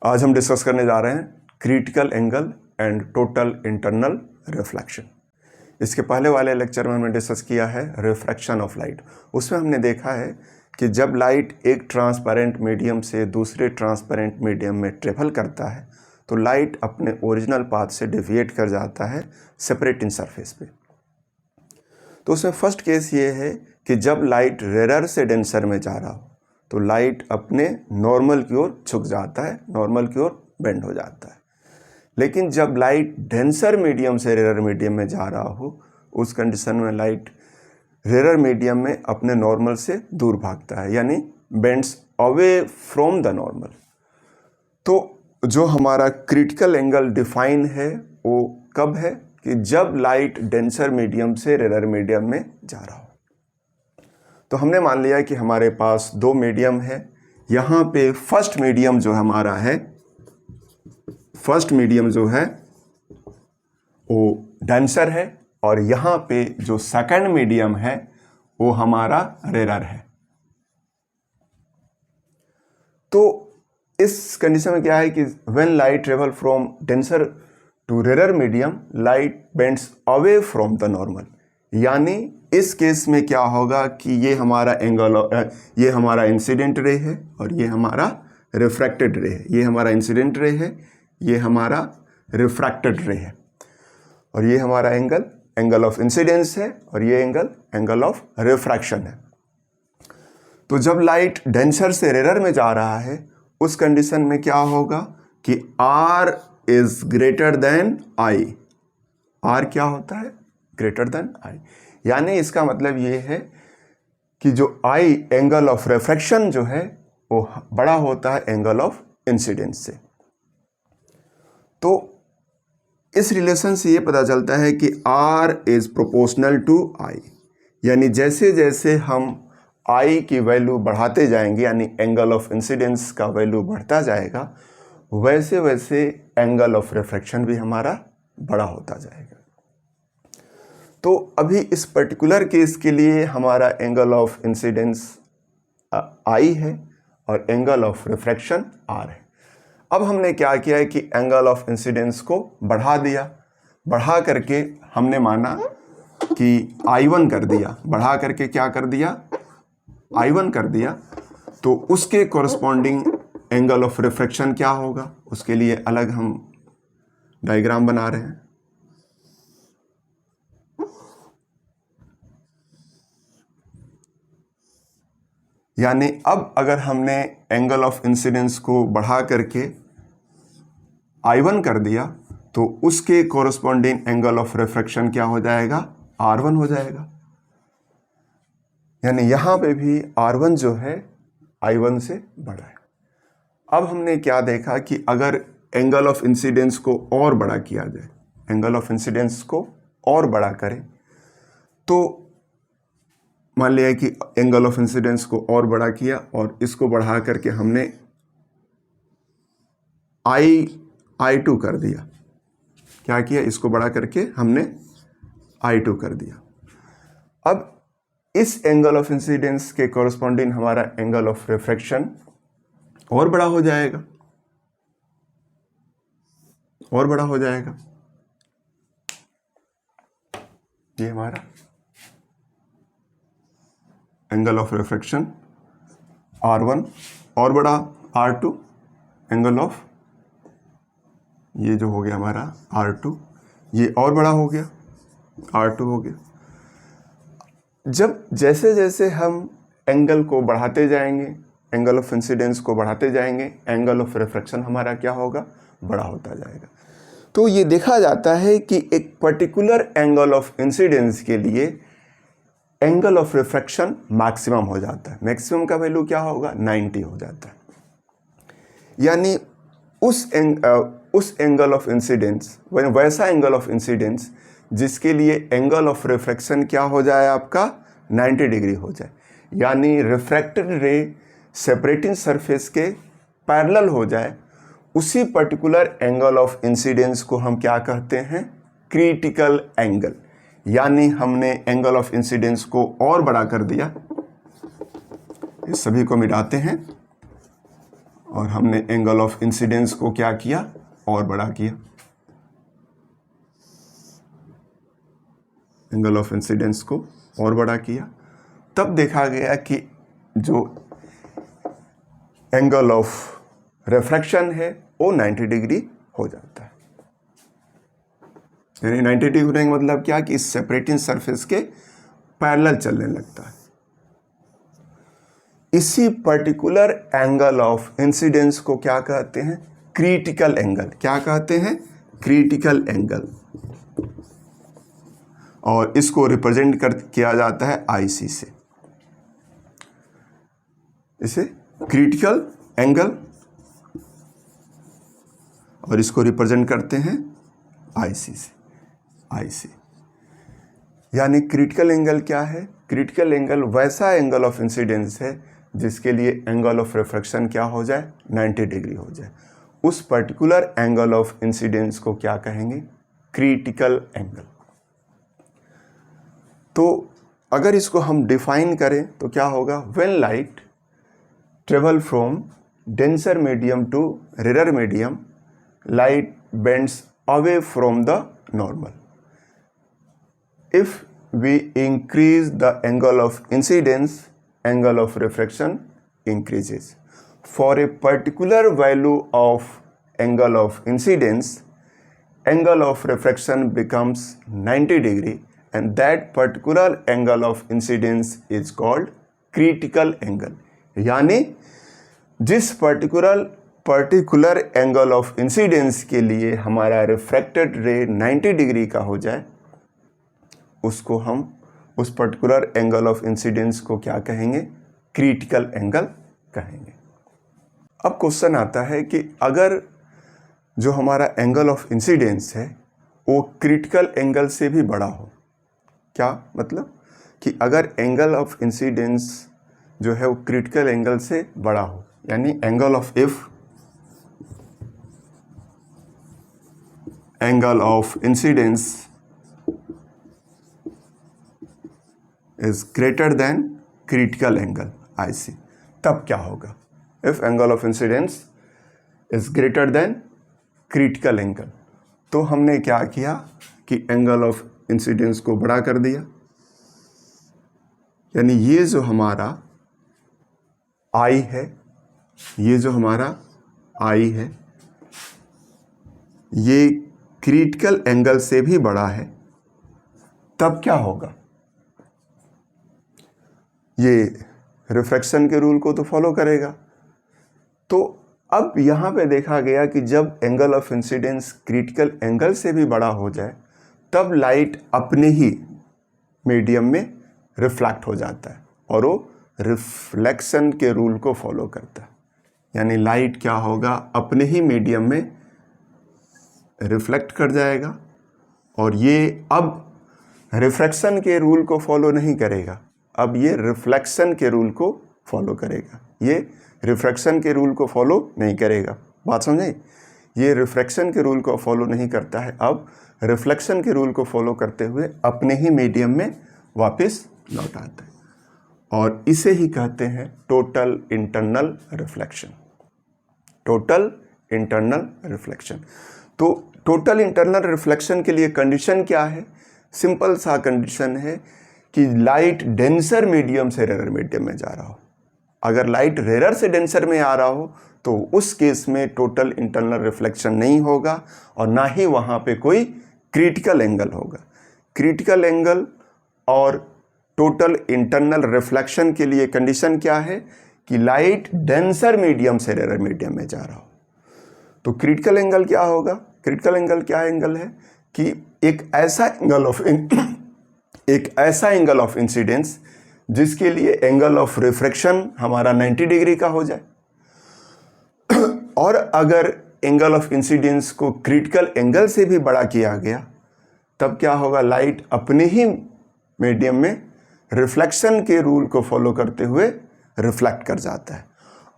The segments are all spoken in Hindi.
आज हम डिस्कस करने जा रहे हैं critical angle and total internal reflection. इसके पहले वाले लेक्चर में हमने डिस्कस किया है रिफ्रैक्शन ऑफ लाइट। उसमें हमने देखा है कि जब लाइट एक ट्रांसपेरेंट मीडियम से दूसरे ट्रांसपेरेंट मीडियम में ट्रेवल करता है तो लाइट अपने ओरिजिनल पाथ से डिविएट कर जाता है सेपरेटिंग सरफेस पे। तो उसमें फर्स्ट केस ये है कि जब लाइट रेरर से डेंसर में जा रहा हो तो लाइट अपने नॉर्मल की ओर झुक जाता है, नॉर्मल की ओर बेंड हो जाता है। लेकिन जब लाइट डेंसर मीडियम से रेरर मीडियम में जा रहा हो उस कंडीशन में लाइट रेरर मीडियम में अपने नॉर्मल से दूर भागता है, यानी bends away from the normal. तो जो हमारा क्रिटिकल एंगल डिफाइन है वो कब है कि जब लाइट डेंसर मीडियम से रेरर मीडियम में जा रहा हो। तो हमने मान लिया कि हमारे पास दो मीडियम है। यहाँ पे फर्स्ट मीडियम जो हमारा है, फर्स्ट मीडियम जो है वो डेंसर है और यहाँ पे जो सेकंड मीडियम है वो हमारा रेरर है। तो इस कंडीशन में क्या है कि when light travel from denser to rarer medium light bends away from the normal, यानी इस केस में क्या होगा कि ये हमारा एंगल, ये हमारा इंसिडेंट रे है और ये हमारा रिफ्रैक्टेड रे है। ये हमारा इंसिडेंट रे है, ये हमारा रिफ्रैक्टेड रे है और ये हमारा एंगल ऑफ इंसिडेंस है और ये एंगल ऑफ रिफ्रैक्शन है। तो जब लाइट डेंसर से रेरर में जा रहा है उस कंडीशन में क्या होगा कि R is greater than I। R क्या होता है? ग्रेटर देन I, यानी इसका मतलब ये है कि जो I एंगल ऑफ रिफ्रैक्शन जो है वो बड़ा होता है एंगल ऑफ इंसिडेंस से। तो इस रिलेशन से ये पता चलता है कि R is proportional to I, यानी जैसे जैसे हम I की वैल्यू बढ़ाते जाएंगे यानी एंगल ऑफ इंसिडेंस का वैल्यू बढ़ता जाएगा वैसे वैसे एंगल ऑफ रिफ्रैक्शन भी हमारा बड़ा होता जाएगा। तो अभी इस पर्टिकुलर केस के लिए हमारा एंगल ऑफ इंसिडेंस I है और एंगल ऑफ रिफ्रैक्शन R है। अब हमने क्या किया है कि एंगल ऑफ इंसिडेंस को बढ़ा दिया, बढ़ा करके हमने माना कि I1 कर दिया, बढ़ा करके क्या कर दिया? I1 कर दिया। तो उसके कॉरस्पॉन्डिंग एंगल ऑफ रिफ्रैक्शन क्या होगा उसके लिए अलग हम डायग्राम बना रहे हैं। यानी अब अगर हमने एंगल ऑफ इंसिडेंस को बढ़ा करके I1 कर दिया तो उसके कॉरस्पॉन्डिंग एंगल ऑफ रिफ्रैक्शन क्या हो जाएगा? R1 हो जाएगा। यानी यहाँ पे भी R1 जो है I1 से बड़ा है। अब हमने क्या देखा कि अगर एंगल ऑफ इंसिडेंस को और बड़ा किया जाए, एंगल ऑफ इंसिडेंस को और बड़ा करें तो मान लिया कि एंगल ऑफ इंसिडेंस को और बड़ा किया और इसको बढ़ा करके हमने I2 कर दिया। क्या किया? इसको बड़ा करके हमने I2 कर दिया। अब इस एंगल ऑफ इंसिडेंस के कॉरस्पॉन्डिंग हमारा एंगल ऑफ रिफ्रैक्शन और बड़ा हो जाएगा, और बड़ा हो जाएगा। ये हमारा एंगल ऑफ रिफ्रैक्शन R1 और बड़ा, R2 एंगल ऑफ, ये जो हो गया हमारा R2 ये और बड़ा हो गया, R2 हो गया। जब जैसे जैसे हम एंगल को बढ़ाते जाएंगे, एंगल ऑफ इंसिडेंस को बढ़ाते जाएंगे, एंगल ऑफ रिफ्रैक्शन हमारा क्या होगा? बड़ा होता जाएगा। तो ये देखा जाता है कि एक पर्टिकुलर एंगल ऑफ इंसिडेंस के लिए एंगल ऑफ रिफ्रैक्शन मैक्सिमम हो जाता है। मैक्सिमम का वैल्यू क्या होगा? 90 हो जाता है। यानी उस एंगल ऑफ इंसिडेंस, वैसा एंगल ऑफ इंसिडेंस जिसके लिए एंगल ऑफ रिफ्रैक्शन क्या हो जाए आपका? 90 डिग्री हो जाए, यानी रिफ्रैक्टेड रे सेपरेटिंग सरफेस के पैरेलल हो जाए, उसी पर्टिकुलर एंगल ऑफ इंसिडेंस को हम क्या कहते हैं? Critical angle. यानी हमने एंगल ऑफ इंसिडेंस को और बड़ा कर दिया, इस सभी को मिटाते हैं और हमने एंगल ऑफ इंसिडेंस को क्या किया, और बड़ा किया। एंगल ऑफ इंसिडेंस को और बड़ा किया, तब देखा गया कि जो एंगल ऑफ रिफ्रैक्शन है वो 90 डिग्री हो जाता है। यानी 90 डिग्री होने का मतलब क्या कि इस सेपरेटिंग सरफेस के पैरेलल चलने लगता है। इसी पर्टिकुलर एंगल ऑफ इंसिडेंस को क्या कहते हैं, क्रिटिकल एंगल। क्या कहते हैं, क्रिटिकल एंगल। और इसको रिप्रेजेंट किया जाता है आईसी से। इसे क्रिटिकल एंगल, और इसको रिप्रेजेंट करते हैं आईसी से। आईसी यानी क्रिटिकल एंगल क्या है, क्रिटिकल एंगल वैसा एंगल ऑफ इंसिडेंस है जिसके लिए एंगल ऑफ रिफ्रैक्शन क्या हो जाए, 90 डिग्री हो जाए। उस पर्टिकुलर एंगल ऑफ इंसिडेंस को क्या कहेंगे, क्रिटिकल एंगल। तो अगर इसको हम डिफाइन करें तो क्या होगा, when light travel from denser medium to rare medium, light bends away from the normal. If we increase the angle of incidence, angle of refraction increases. For a particular value of angle of incidence, angle of refraction becomes 90 degree, and that particular angle of incidence is called critical angle. यानी जिस पर्टिकुलर एंगल ऑफ इंसिडेंस के लिए हमारा रिफ्रैक्टेड रे 90 डिग्री का हो जाए, उसको हम उस पर्टिकुलर एंगल ऑफ इंसिडेंस को क्या कहेंगे, क्रिटिकल एंगल कहेंगे। अब क्वेश्चन आता है कि अगर जो हमारा एंगल ऑफ इंसिडेंस है वो क्रिटिकल एंगल से भी बड़ा हो, क्या मतलब कि अगर एंगल ऑफ इंसिडेंस जो है वो क्रिटिकल एंगल से बड़ा हो, यानी angle of angle of incidence is greater than critical angle IC, तब क्या होगा, if angle of incidence is greater than critical angle, तो हमने क्या किया कि एंगल ऑफ इंसिडेंस को बड़ा कर दिया। यानी ये जो हमारा I है, ये जो हमारा I है, ये क्रिटिकल एंगल से भी बड़ा है, तब क्या होगा, ये रिफ्रैक्शन के रूल को तो फॉलो करेगा। तो अब यहाँ पे देखा गया कि जब angle of incidence critical angle से भी बड़ा हो जाए, तब लाइट अपने ही मीडियम में रिफ्लेक्ट हो जाता है और वो रिफ्लेक्शन के रूल को फॉलो करता है। यानी लाइट क्या होगा, अपने ही मीडियम में रिफ्लेक्ट कर जाएगा और ये अब रिफ्रैक्शन के रूल को फॉलो नहीं करेगा, अब ये रिफ्लेक्शन के रूल को फॉलो करेगा। ये रिफ्रैक्शन के रूल को फॉलो नहीं करेगा, बात समझे, ये रिफ्रैक्शन के रूल को फॉलो नहीं करता है, अब रिफ्लेक्शन के रूल को फॉलो करते हुए अपने ही मीडियम में वापस लौट आता है। और इसे ही कहते हैं total internal reflection. Total internal reflection. तो टोटल इंटरनल रिफ्लेक्शन के लिए कंडीशन क्या है, सिंपल सा कंडीशन है कि लाइट डेंसर मीडियम से रेयर मीडियम में जा रहा हो। अगर लाइट रेयर से डेंसर में आ रहा हो तो उस केस में टोटल इंटरनल रिफ्लेक्शन नहीं होगा और ना ही वहाँ पे कोई क्रिटिकल एंगल होगा। क्रिटिकल एंगल और टोटल इंटरनल रिफ्लेक्शन के लिए कंडीशन क्या है कि लाइट डेंसर मीडियम से रेयर मीडियम में जा रहा हो। तो क्रिटिकल एंगल क्या होगा, क्रिटिकल एंगल क्या एंगल है कि एक ऐसा एंगल ऑफ इंसिडेंस जिसके लिए एंगल ऑफ रिफ्रैक्शन हमारा 90 डिग्री का हो जाए। और अगर एंगल ऑफ इंसिडेंस को क्रिटिकल एंगल से भी बड़ा किया गया, तब क्या होगा, लाइट अपने ही मीडियम में रिफ्लेक्शन के रूल को फॉलो करते हुए रिफ्लेक्ट कर जाता है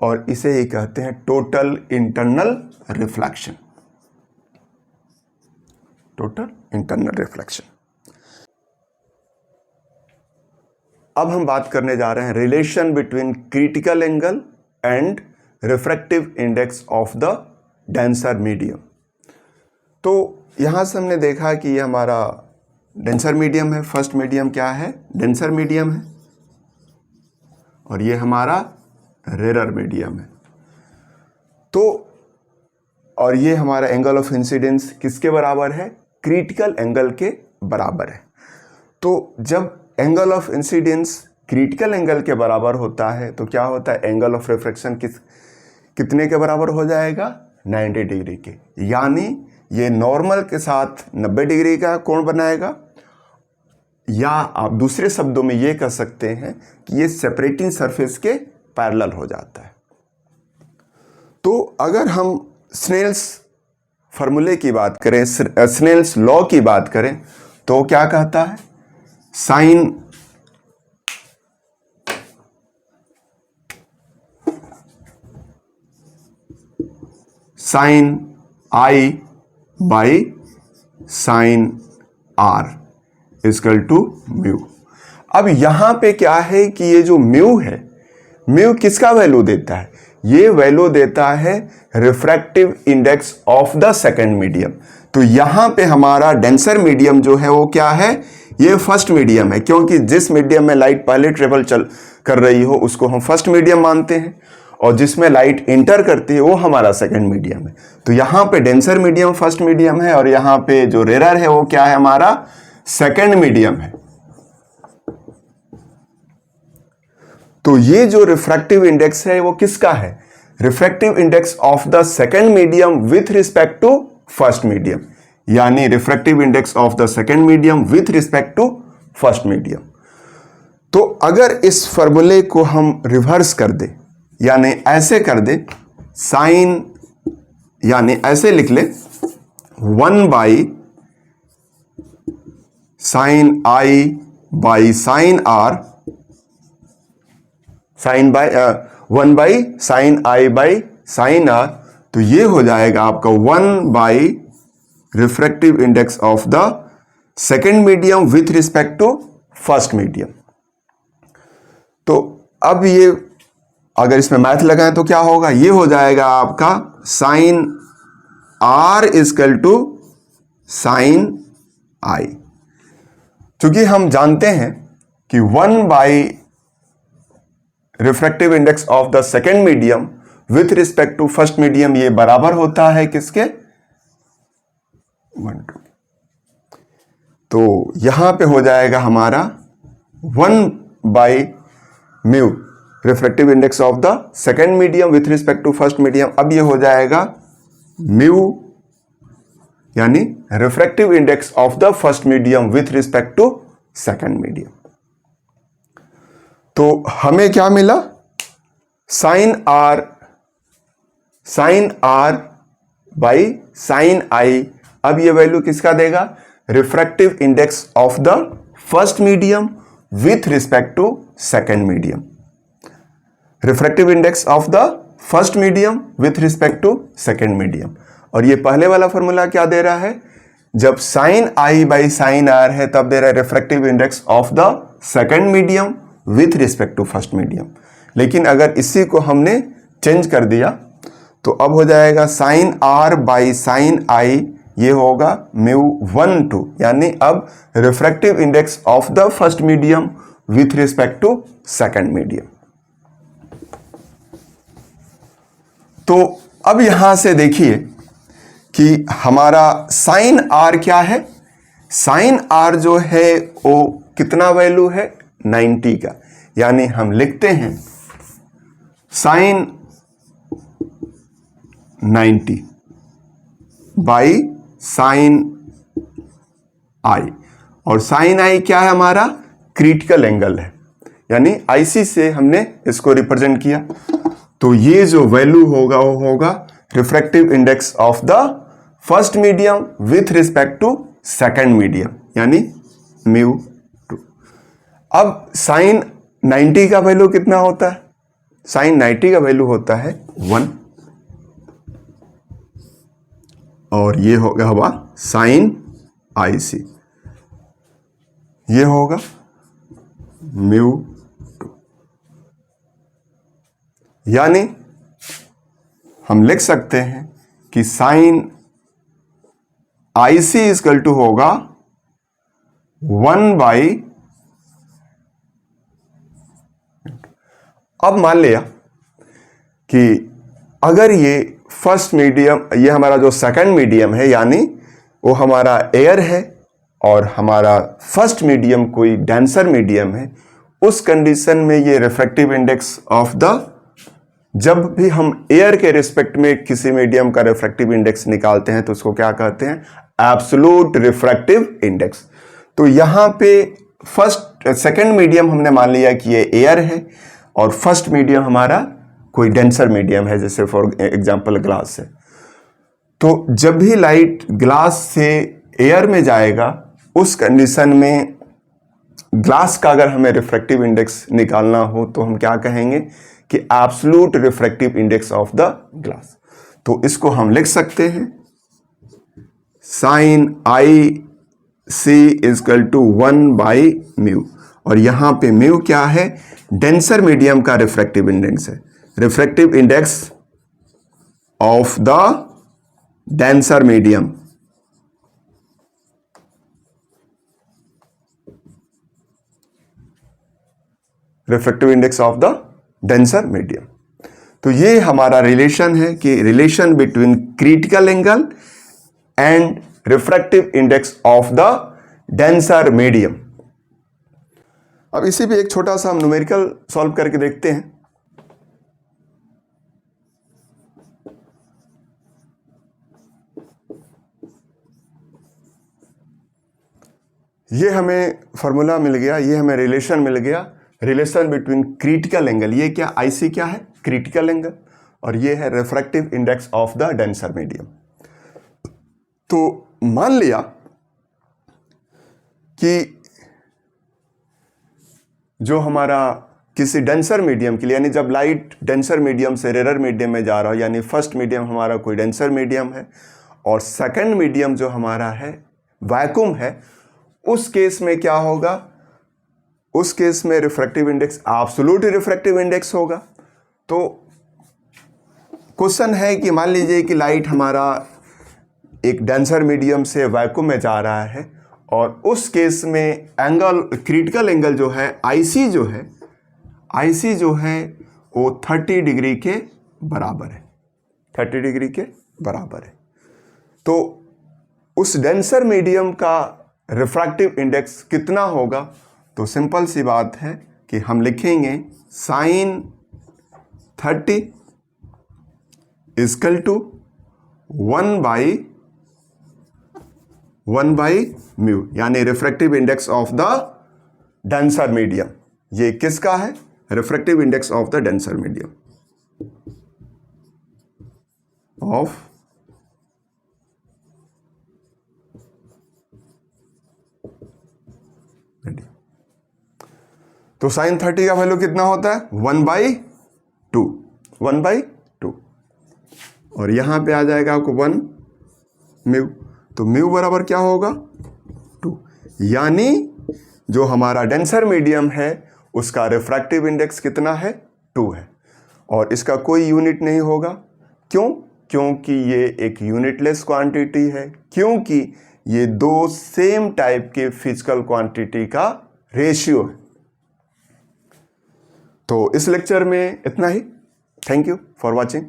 और इसे ही कहते हैं total internal reflection. Total internal reflection. अब हम बात करने जा रहे हैं relation between critical angle and refractive index of the denser medium. तो यहाँ से हमने देखा कि ये हमारा डेंसर मीडियम है, फर्स्ट मीडियम क्या है, डेंसर मीडियम है, और ये हमारा रेरर मीडियम है। तो और ये हमारा एंगल ऑफ इंसिडेंस किसके बराबर है, क्रिटिकल एंगल के बराबर है। तो जब angle of incidence critical angle के बराबर होता है तो क्या होता है, एंगल ऑफ रिफ्रैक्शन कितने के बराबर हो जाएगा, 90 डिग्री के। यानी ये नॉर्मल के साथ 90 डिग्री का कोण बनाएगा, या आप दूसरे शब्दों में ये कह सकते हैं कि ये सेपरेटिंग सरफेस के पैरेलल हो जाता है। तो अगर हम स्नेल्स फार्मूले की बात करें, स्नेल्स लॉ की बात करें, तो क्या कहता है, sine i by sine r equal to mu. अब यहां पे क्या है कि ये जो म्यू है, म्यू किसका वैल्यू देता है, ये वैल्यू देता है refractive index of the second medium. तो यहां पे हमारा डेंसर मीडियम जो है वो क्या है, ये फर्स्ट मीडियम है, क्योंकि जिस मीडियम में लाइट पहले ट्रेवल कर रही हो उसको हम फर्स्ट मीडियम मानते हैं, और जिसमें लाइट इंटर करती है वो हमारा सेकंड मीडियम है। तो यहां पे डेंसर मीडियम फर्स्ट मीडियम है, और यहां पे जो रेरर है वो क्या है, हमारा सेकंड मीडियम है। तो ये जो रिफ्रैक्टिव इंडेक्स है वो किसका है, refractive index of the second medium with respect to first medium, यानी refractive index of the second medium with respect to first medium. तो अगर इस फॉर्मूले को हम रिवर्स कर दे, यानी ऐसे कर दे, साइन, यानी ऐसे लिख ले 1 by sine i by sine r, sine by 1 by sine i by sine r, तो ये हो जाएगा आपका 1 by refractive index of the second medium with respect to first medium. तो अब ये अगर इसमें मैथ लगाएं तो क्या होगा, ये हो जाएगा आपका sine r equal to sine i. चूंकि हम जानते हैं कि 1 by refractive index of the second medium with respect to first medium, ये बराबर होता है किसके, 1 2। तो यहां पे हो जाएगा हमारा 1 by mu refractive index of the second medium with respect to first medium. अब ये हो जाएगा म्यू, यानी refractive index of the first medium with respect to second medium. तो हमें क्या मिला, sine r by sine i. अब ये वैल्यू किसका देगा, refractive index of the first medium with respect to second medium, refractive index of the first medium with respect to second medium. और ये पहले वाला फॉर्मूला क्या दे रहा है, जब sine i by sine r है तब दे रहा है refractive index of the second medium with respect to first medium. लेकिन अगर इसी को हमने चेंज कर दिया तो अब हो जाएगा sine r by sine i, ये होगा म्यू 1 2, यानी अब refractive index of the first medium with respect to second medium. तो अब यहां से देखिए कि हमारा साइन आर क्या है, साइन आर जो है वो कितना वैल्यू है, 90 का। यानी हम लिखते हैं साइन 90 बाई साइन आई, और साइन आई क्या है, हमारा क्रिटिकल एंगल है, यानी आईसी से हमने इसको रिप्रेजेंट किया। तो ये जो वैल्यू होगा वो होगा refractive index of the first medium with respect to second medium, यानी म्यू 2। अब साइन 90 का वैल्यू कितना होता है, साइन 90 का वैल्यू होता है 1, और ये होगा हवा साइन आईसी, ये होगा म्यू 2। यानी हम लिख सकते हैं कि sine i c is equal to होगा 1 बाई। अब मान लिया कि अगर ये फर्स्ट मीडियम, ये हमारा जो सेकंड मीडियम है यानी वो हमारा एयर है और हमारा फर्स्ट मीडियम कोई डेंसर मीडियम है, उस कंडीशन में ये रिफ्रैक्टिव इंडेक्स ऑफ द, जब भी हम एयर के रिस्पेक्ट में किसी मीडियम का रिफ्रैक्टिव इंडेक्स निकालते हैं तो उसको क्या कहते हैं, एब्सोल्यूट रिफ्रैक्टिव इंडेक्स। तो यहां पे फर्स्ट सेकंड मीडियम हमने मान लिया कि ये एयर है और फर्स्ट मीडियम हमारा कोई डेंसर मीडियम है, जैसे फॉर एग्जांपल ग्लास है। तो जब भी लाइट ग्लास से एयर में जाएगा उस कंडीशन में ग्लास का अगर हमें रिफ्रैक्टिव इंडेक्स निकालना हो तो हम क्या कहेंगे कि absolute refractive index of the glass. तो इसको हम लिख सकते हैं sine i c is equal to 1 by mu, और यहां पे म्यू क्या है, डेंसर मीडियम का रिफ्रैक्टिव इंडेक्स है, refractive index of the denser medium. Refractive index of the denser medium. तो ये हमारा रिलेशन है कि relation between critical angle and refractive index of the denser medium. अब इसी पे एक छोटा सा हम न्यूमेरिकल सॉल्व करके देखते हैं। ये हमें फॉर्मूला मिल गया, ये हमें रिलेशन मिल गया, रिलेशन बिटवीन क्रिटिकल एंगल, ये क्या आईसी क्या है, क्रिटिकल एंगल, और ये है refractive index of the denser medium. तो मान लिया कि जो हमारा किसी डेंसर मीडियम के लिए, यानी जब लाइट डेंसर मीडियम से रेरर मीडियम में जा रहा हो, यानी फर्स्ट मीडियम हमारा कोई डेंसर मीडियम है और सेकंड मीडियम जो हमारा है वैक्यूम है, उस केस में क्या होगा, उस केस में refractive index absolute refractive index होगा। तो क्वेश्चन है कि मान लीजिए कि लाइट हमारा एक डेंसर मीडियम से वैक्यूम में जा रहा है और उस केस में एंगल, क्रिटिकल एंगल जो है आईसी जो है वो 30 डिग्री के बराबर है, 30 डिग्री के बराबर है। तो उस डेंसर मीडियम का रिफ्रैक्टिव इंडेक्स कितना होगा, तो सिंपल सी बात है कि हम लिखेंगे sine 30 equal to 1 by mu, यानी refractive index of the denser medium. ये किसका है, refractive index of the denser medium of तो साइन 30 का वैल्यू कितना होता है, 1/2, और यहां पे आ जाएगा आपको 1 म्यू। तो म्यू बराबर क्या होगा, 2, यानी जो हमारा डेंसर मीडियम है उसका रिफ्रैक्टिव इंडेक्स कितना है, 2 है, और इसका कोई यूनिट नहीं होगा। क्यों, क्योंकि ये एक यूनिटलेस क्वांटिटी है, क्योंकि ये दो सेम टाइप के फिजिकल क्वांटिटी का रेशियो है। तो इस लेक्चर में इतना ही। Thank you for watching.